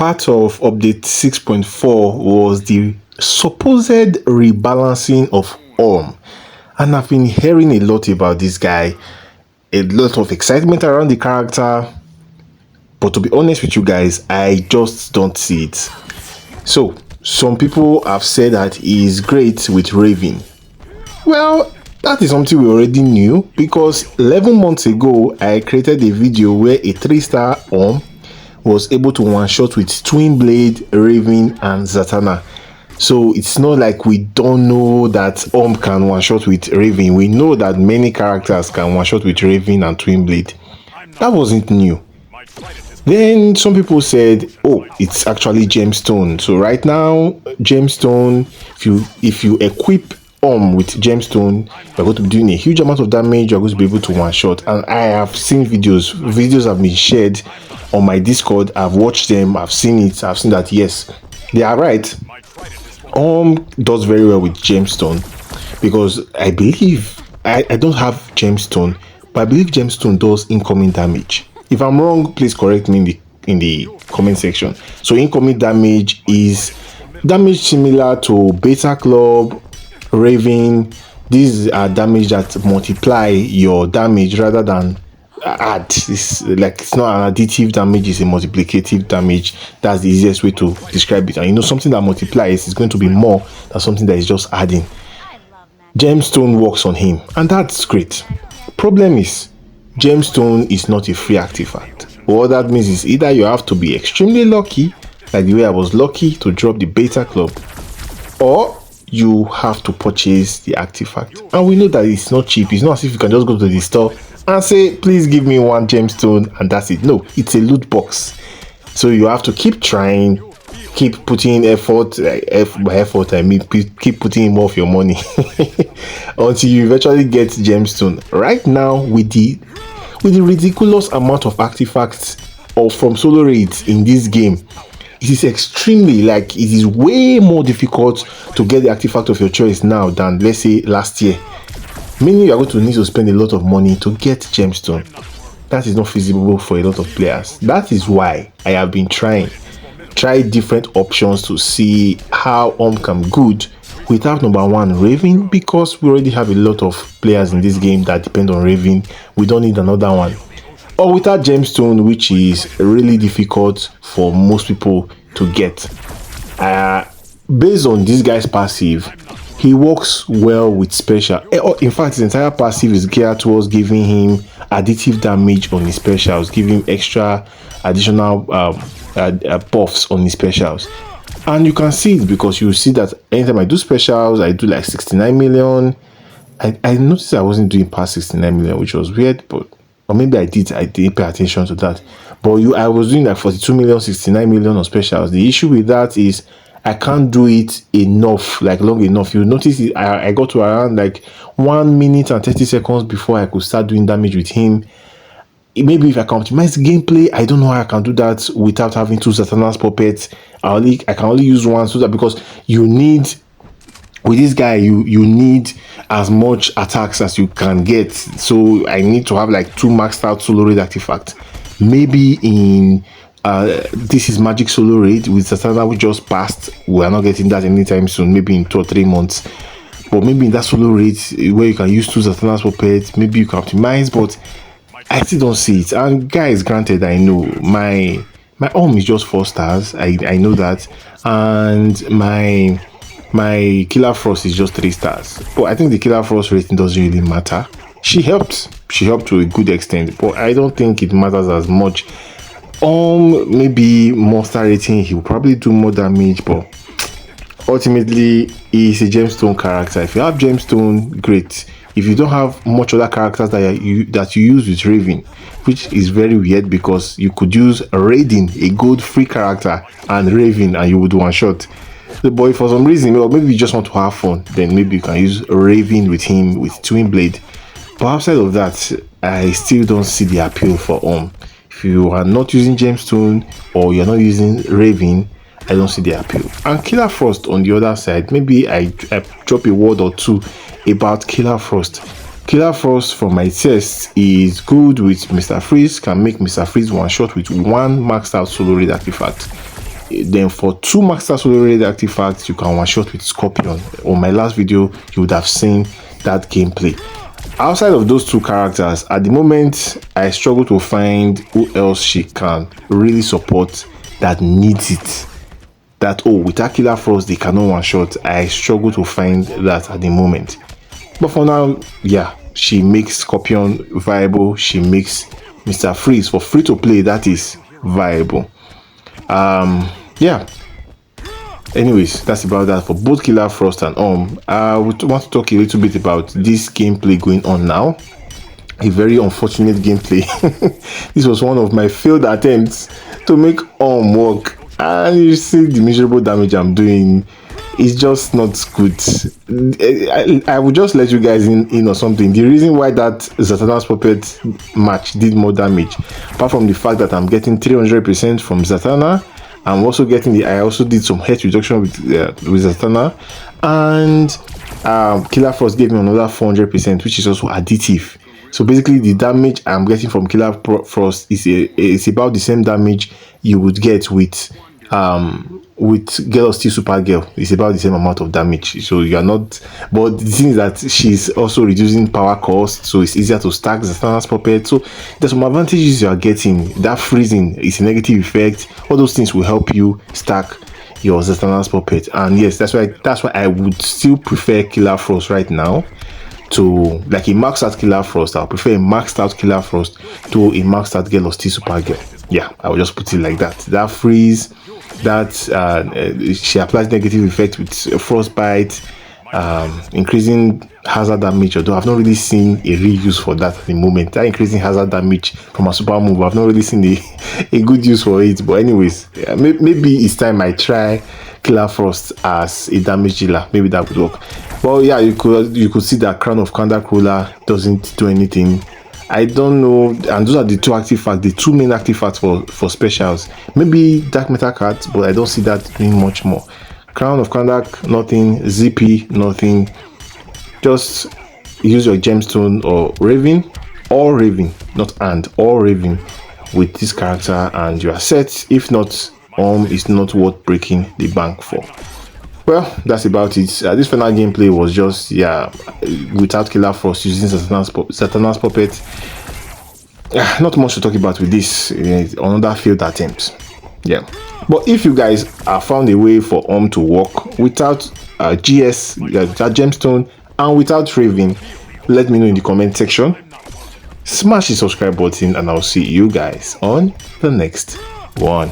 part of update 6.4 was the supposed rebalancing of Orm, and I've been hearing a lot about this guy, a lot of excitement around the character, but to be honest with you guys, I just don't see it. So some people have said that he is great with Raven. Well, that is something we already knew, because 11 months ago I created a video where a 3-star Orm was able to one-shot with Twin Blade, Raven and Zatanna. So it's not like we don't know that Orm can one-shot with Raven. We know that many characters can one-shot with Raven and Twin Blade. That wasn't new. Then some people said, oh, it's actually gemstone. So right now, gemstone, if you equip Orm with gemstone, you're going to be doing a huge amount of damage. You're going to be able to one-shot. And I have seen videos have been shared on my Discord. I've watched them, I've seen it, I've seen that yes, they are right. Orm does very well with gemstone, because I believe I don't have gemstone, but I believe gemstone does incoming damage. If I'm wrong, please correct me in the comment section. So incoming damage is damage similar to Beta Club, Raven. These are damage that multiply your damage rather than add. It's like, it's not an additive damage, it's a multiplicative damage. That's the easiest way to describe it. And you know, something that multiplies is going to be more than something that is just adding. Gemstone works on him, and that's great. Problem is, gemstone is not a free artifact. What that means is either you have to be extremely lucky, like the way I was lucky to drop the Beta Club, or you have to purchase the artifact. And we know that it's not cheap. It's not as if you can just go to the store and say, please give me one gemstone and that's it. No, it's a loot box. So you have to keep trying, keep putting effort. By effort I mean keep putting in more of your money until you eventually get gemstone. Right now, with the ridiculous amount of artifacts or from solo raids in this game, it is extremely, like, it is way more difficult to get the artifact of your choice now than, let's say, last year. Meaning you are going to need to spend a lot of money to get gemstone. That is not feasible for a lot of players. That is why I have been try different options to see how Orm can be good without number one Raven, because we already have a lot of players in this game that depend on Raven. We don't need another one. Or without gemstone, which is really difficult for most people to get. Based on this guy's passive, he works well with special. In fact, his entire passive is geared towards giving him additive damage on his specials, giving him extra additional buffs on his specials. And you can see it, because you see that anytime I do specials, I do like 69 million. I noticed I wasn't doing past 69 million, which was weird, but or maybe I didn't pay attention to that. But I was doing like 42 million, 69 million on specials. The issue with that is I can't do it enough, like long enough. You notice it, I got to around like 1 minute and 30 seconds before I could start doing damage with him. Maybe if I can optimize the gameplay, I don't know how I can do that without having two Zatanna's puppets. I can only use one, so that, because you need, with this guy, you need as much attacks as you can get. So I need to have like 2 maxed out solo raid artifacts. Maybe in this is magic solo raid with Zatanna we just passed, we are not getting that anytime soon, maybe in 2 or 3 months. But maybe in that solo raid where you can use 2 Zatanna's puppets, maybe you can optimize, but I still don't see it. And guys, granted, I know my Orm is just 4 stars. I know that, and my Killer Frost is just 3 stars. But I think the Killer Frost rating doesn't really matter. She helped to a good extent, but I don't think it matters as much. Maybe monster rating, he will probably do more damage, but ultimately he's a gemstone character. If you have gemstone, great. If you don't have much other characters that you use with Raven, which is very weird, because you could use Raiden, a gold free character, and Raven, and you would one shot. The boy, for some reason, or maybe you just want to have fun, then maybe you can use Raven with him with Twin Blade. But outside of that, I still don't see the appeal for Orm. If you are not using gemstone or you're not using Raven, I don't see the appeal. And Killer Frost on the other side, maybe I drop a word or two about Killer Frost. Killer Frost, from my test, is good with Mr. Freeze, can make Mr. Freeze one shot with 1 maxed out solo raid artifact. Then for 2 master solo rated artifacts, you can one shot with Scorpion. On my last video, you would have seen that gameplay. Outside of those 2 characters, at the moment, I struggle to find who else she can really support that needs it. That, oh, with Killer Frost, they cannot one shot. I struggle to find that at the moment. But for now, yeah, she makes Scorpion viable. She makes Mr. Freeze for free to play, that is viable. Yeah. Anyways, that's about that for both Killer Frost and I would want to talk a little bit about this gameplay going on now. A very unfortunate gameplay. This was one of my failed attempts to make work, and you see the miserable damage I'm doing. It's just not good. I would just let you guys in or something. The reason why that Zatanna's puppet match did more damage, apart from the fact that I'm getting 300% from Zatanna, I'm also getting I also did some health reduction with Zatanna, and Killer Frost gave me another 400%, which is also additive. So basically, the damage I'm getting from Killer Frost is about the same damage you would get with Girl of Steel Supergirl. It's about the same amount of damage. So you are not, but the thing is that she's also reducing power cost, so it's easier to stack Zatanna's puppet. So there's some advantages you are getting. That freezing is a negative effect. All those things will help you stack your Zatanna's puppet. And yes, that's why I would still prefer Killer Frost right now to like a maxed out Killer Frost. I'll prefer a maxed out Killer Frost to a maxed out Girl of Steel Supergirl. Yeah, I will just put it like that. That freeze, that she applies negative effect with frostbite, increasing hazard damage, although I've not really seen a real use for that at the moment. That increasing hazard damage from a super move, I've not really seen a good use for it. But anyways, yeah, maybe it's time I try Killer Frost as a damage dealer. Maybe that would work. Well, yeah, you could see that Crown of Kanda Crawler doesn't do anything. I don't know, and those are the 2 artifacts, the 2 main artifacts for specials. Maybe Dark Metal cards, but I don't see that doing much more. Crown of Kandak, nothing. ZP, nothing. Just use your gemstone or Raven, not and, or Raven with this character, and you are set. If not, it's not worth breaking the bank for. Well, that's about it. This final gameplay was just, yeah, without Killer Frost using Zatanna's puppet. Not much to talk about with this. Another failed attempt. Yeah. But if you guys have found a way for to work without GS, without gemstone, and without Raven, let me know in the comment section. Smash the subscribe button, and I'll see you guys on the next one.